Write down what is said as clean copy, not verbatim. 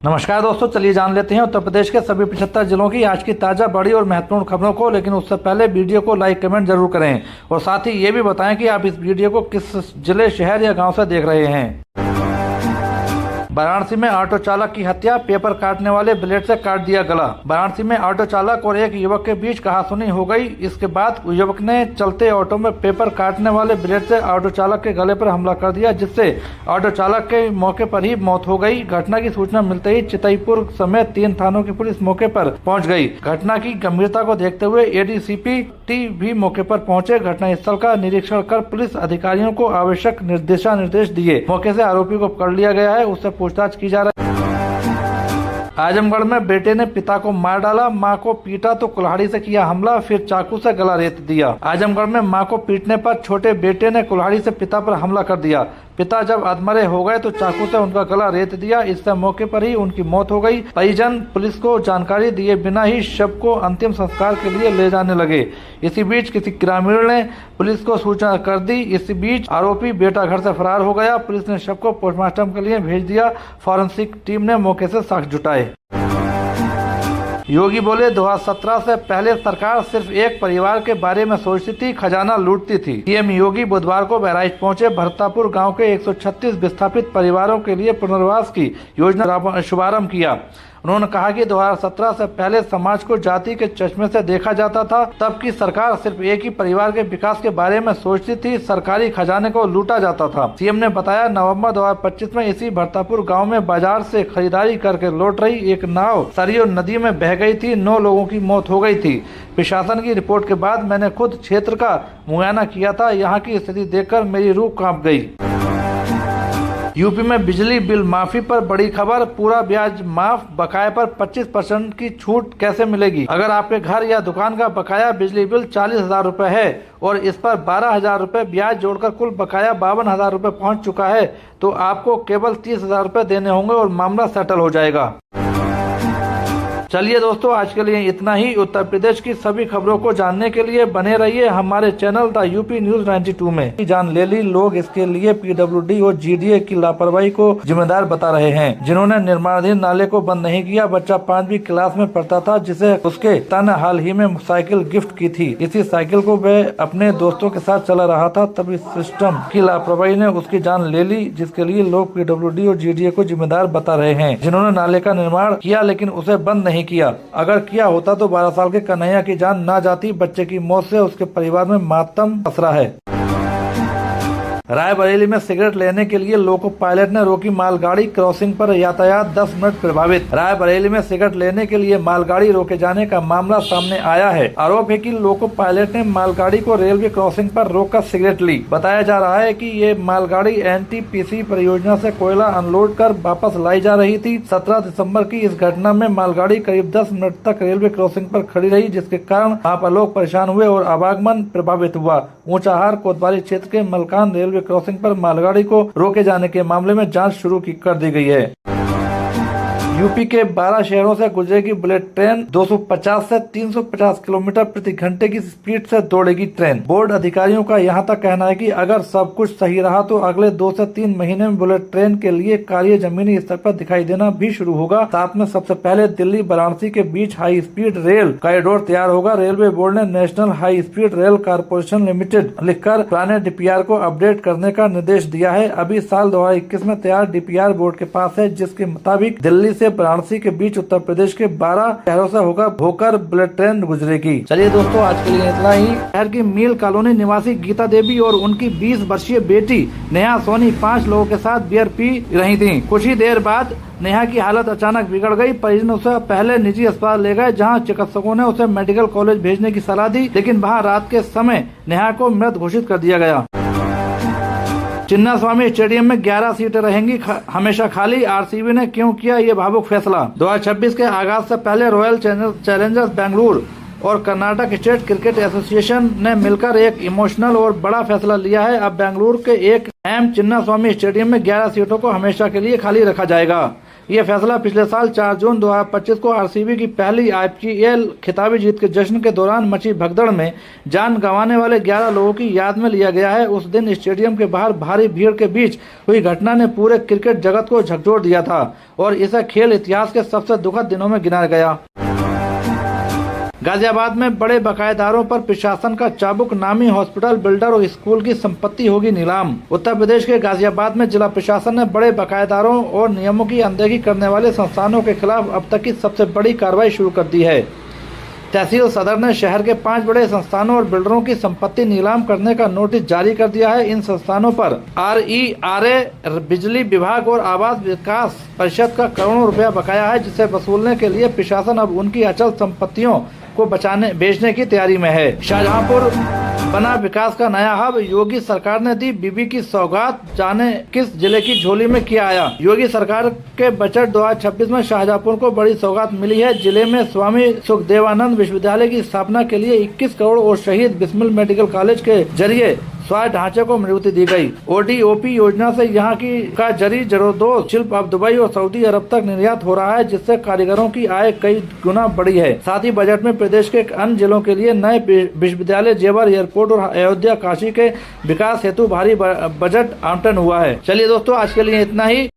नमस्कार दोस्तों, चलिए जान लेते हैं उत्तर प्रदेश के सभी 75 जिलों की आज की ताज़ा बड़ी और महत्वपूर्ण खबरों को। लेकिन उससे पहले वीडियो को लाइक कमेंट जरूर करें और साथ ही ये भी बताएं कि आप इस वीडियो को किस जिले, शहर या गांव से देख रहे हैं। वाराणसी में ऑटो चालक की हत्या, पेपर काटने वाले ब्लेड से काट दिया गला। वाराणसी में ऑटो चालक और एक युवक के बीच कहासुनी हो गई। इसके बाद युवक ने चलते ऑटो में पेपर काटने वाले ब्लेड से ऑटो चालक के गले पर हमला कर दिया, जिससे ऑटो चालक के मौके पर ही मौत हो गई। घटना की सूचना मिलते ही चितईपुर समेत 3 थानों की पुलिस मौके पर पहुंच गई। घटना की गंभीरता को देखते हुए एडीसीपी भी मौके पर पहुंचे। घटनास्थल का निरीक्षण कर पुलिस अधिकारियों को आवश्यक दिशा निर्देश दिए। मौके से आरोपी को पकड़ लिया गया है, उससे पूछताछ की जा रही है। आजमगढ़ में बेटे ने पिता को मार डाला, मां को पीटा तो कुल्हाड़ी से किया हमला, फिर चाकू से गला रेत दिया। आजमगढ़ में मां को पीटने पर छोटे बेटे ने कुल्हाड़ी से पिता पर हमला कर दिया। पिता जब अधमरे हो गए तो चाकू से उनका गला रेत दिया। इससे मौके पर ही उनकी मौत हो गई। परिजन पुलिस को जानकारी दिए बिना ही शव को अंतिम संस्कार के लिए ले जाने लगे। इसी बीच किसी ग्रामीण ने पुलिस को सूचना कर दी। इसी बीच आरोपी बेटा घर से फरार हो गया। पुलिस ने शव को पोस्टमार्टम के लिए भेज दिया। फॉरेंसिक टीम ने मौके से साक्ष्य जुटाए। योगी बोले 2017 से पहले सरकार सिर्फ एक परिवार के बारे में सोचती थी, खजाना लूटती थी। सीएम योगी बुधवार को बहराइच पहुंचे। भरतापुर गांव के 136 विस्थापित परिवारों के लिए पुनर्वास की योजना का शुभारंभ किया। उन्होंने कहा कि 2017 से पहले समाज को जाति के चश्मे से देखा जाता था। तब की सरकार सिर्फ एक ही परिवार के विकास के बारे में सोचती थी, सरकारी खजाने को लूटा जाता था। सीएम ने बताया, नवंबर 2025 में इसी भरतापुर गांव में बाजार से खरीदारी करके लौट रही एक नाव सरयू नदी में बह गई थी। 9 लोगों की मौत हो गई थी। प्रशासन की रिपोर्ट के बाद मैंने खुद क्षेत्र का मुआयना किया था। यहाँ की स्थिति देखकर मेरी रूह कांप गई। यूपी में बिजली बिल माफी पर बड़ी खबर, पूरा ब्याज माफ, बकाया पर 25% की छूट कैसे मिलेगी। अगर आपके घर या दुकान का बकाया बिजली बिल 40,000 रुपए है और इस पर 12,000 रुपए ब्याज जोड़कर कुल बकाया 52,000 रुपए पहुंच चुका है, तो आपको केवल 30,000 रुपए देने होंगे और मामला सेटल हो जाएगा। चलिए दोस्तों, आज के लिए इतना ही। उत्तर प्रदेश की सभी खबरों को जानने के लिए बने रहिए हमारे चैनल द यूपी न्यूज 92 में। जान ले ली, लोग इसके लिए पीडब्ल्यूडी और जीडीए की लापरवाही को जिम्मेदार बता रहे हैं। जिन्होंने निर्माणाधीन नाले को बंद नहीं किया। बच्चा 5वीं क्लास में पढ़ता था, जिसे उसके पिता ने हाल ही में साइकिल गिफ्ट की थी। इसी साइकिल को वह अपने दोस्तों के साथ चला रहा था, तभी सिस्टम की लापरवाही ने उसकी जान ले ली, जिसके लिए लोग पीडब्ल्यूडी और जीडीए को जिम्मेदार बता रहे हैं, जिन्होंने नाले का निर्माण किया लेकिन उसे बंद नहीं किया। अगर किया होता तो 12 साल के कन्हैया की जान ना जाती। बच्चे की मौत से उसके परिवार में मातम पसरा है। रायबरेली में सिगरेट लेने के लिए लोको पायलट ने रोकी मालगाड़ी, क्रॉसिंग पर यातायात 10 मिनट प्रभावित। रायबरेली में सिगरेट लेने के लिए मालगाड़ी रोके जाने का मामला सामने आया है। आरोप है कि लोको पायलट ने मालगाड़ी को रेलवे क्रॉसिंग पर रोककर सिगरेट ली। बताया जा रहा है कि ये मालगाड़ी एनटीपीसी परियोजना से कोयला अनलोड कर वापस लाई जा रही थी। 17 दिसम्बर की इस घटना में मालगाड़ी करीब 10 मिनट तक रेलवे क्रॉसिंग पर खड़ी रही, जिसके कारण वहाँ पर लोग परेशान हुए और आवागमन प्रभावित हुआ। ऊंचाहार कोतवाली क्षेत्र के मलकान रेलवे क्रॉसिंग पर मालगाड़ी को रोके जाने के मामले में जांच शुरू कर दी गई है। यूपी के 12 शहरों से गुजरेगी बुलेट ट्रेन। 250 से 350 किलोमीटर प्रति घंटे की स्पीड से दौड़ेगी ट्रेन। बोर्ड अधिकारियों का यहाँ तक कहना है कि अगर सब कुछ सही रहा तो अगले 2 से 3 महीने में बुलेट ट्रेन के लिए कार्य जमीनी स्तर पर दिखाई देना भी शुरू होगा। साथ में सबसे पहले दिल्ली वाराणसी के बीच हाई स्पीड रेल कॉरिडोर तैयार होगा। रेलवे बोर्ड ने national high speed rail corporation limited लिखकर पुराने डीपीआर को अपडेट करने का निर्देश दिया है। अभी साल 2021 में तैयार डीपीआर बोर्ड के पास है, जिसके मुताबिक दिल्ली से वाराणसी के बीच उत्तर प्रदेश के 12 शहरों से होकर बुलेट ट्रेन गुजरेगी। चलिए दोस्तों, आज के लिए इतना ही। शहर की मील कॉलोनी निवासी गीता देवी और उनकी 20 वर्षीय बेटी नेहा सोनी 5 लोगों के साथ बियर पी रही थी। कुछ ही देर बाद नेहा की हालत अचानक बिगड़ गई। परिजन उसे पहले निजी अस्पताल ले गए, जहां चिकित्सकों ने उसे मेडिकल कॉलेज भेजने की सलाह दी, लेकिन वहां रात के समय नेहा को मृत घोषित कर दिया गया। चिन्नास्वामी स्टेडियम में 11 सीटें रहेंगी हमेशा खाली। आरसीबी ने क्यों किया ये भावुक फैसला। 2026 के आगाज से पहले रॉयल चैलेंजर्स बेंगलुरु और कर्नाटक स्टेट क्रिकेट एसोसिएशन ने मिलकर एक इमोशनल और बड़ा फैसला लिया है। अब बेंगलुरु के एक एम चिन्नास्वामी स्टेडियम में 11 सीटों को हमेशा के लिए खाली रखा जाएगा। ये फैसला पिछले साल 4 जून 2025 को आरसीबी की पहली आईपीएल खिताबी जीत के जश्न के दौरान मची भगदड़ में जान गंवाने वाले 11 लोगों की याद में लिया गया है। उस दिन स्टेडियम के बाहर भारी भीड़ के बीच हुई घटना ने पूरे क्रिकेट जगत को झकझोर दिया था और इसे खेल इतिहास के सबसे दुखद दिनों में गिना गया। गाजियाबाद में बड़े बकायेदारों पर प्रशासन का चाबुक। नामी हॉस्पिटल, बिल्डर और स्कूल की संपत्ति होगी नीलाम। उत्तर प्रदेश के गाजियाबाद में जिला प्रशासन ने बड़े बकायेदारों और नियमों की अनदेखी करने वाले संस्थानों के खिलाफ अब तक की सबसे बड़ी कार्रवाई शुरू कर दी है। तहसील सदर ने शहर के 5 बड़े संस्थानों और बिल्डरों की संपत्ति नीलाम करने का नोटिस जारी कर दिया है। इन संस्थानों पर RERA, बिजली विभाग और आवास विकास परिषद का करोड़ों रुपया बकाया है, जिसे वसूलने के लिए प्रशासन अब उनकी अचल संपत्तियों को बेचने की तैयारी में है। शाहजहांपुर बना विकास का नया हब। योगी सरकार ने दी बीबी की सौगात, जाने किस जिले की झोली में किया आया। योगी सरकार के बजट 2026 में शाहजहांपुर को बड़ी सौगात मिली है। जिले में स्वामी सुखदेवानंद विश्वविद्यालय की स्थापना के लिए 21 करोड़ और शहीद बिस्मिल मेडिकल कॉलेज के जरिए स्वास्थ्य ढांचे को मजबूती दी गई। ODOP योजना से यहाँ का जरी जरोदोज शिल्प अब दुबई और सऊदी अरब तक निर्यात हो रहा है, जिससे कारीगरों की आय कई गुना बढ़ी है। साथ ही बजट में प्रदेश के अन्य जिलों के लिए नए विश्वविद्यालय, जेवर एयरपोर्ट और अयोध्या काशी के विकास हेतु भारी बजट आवंटन हुआ है। चलिए दोस्तों, आज के लिए इतना ही।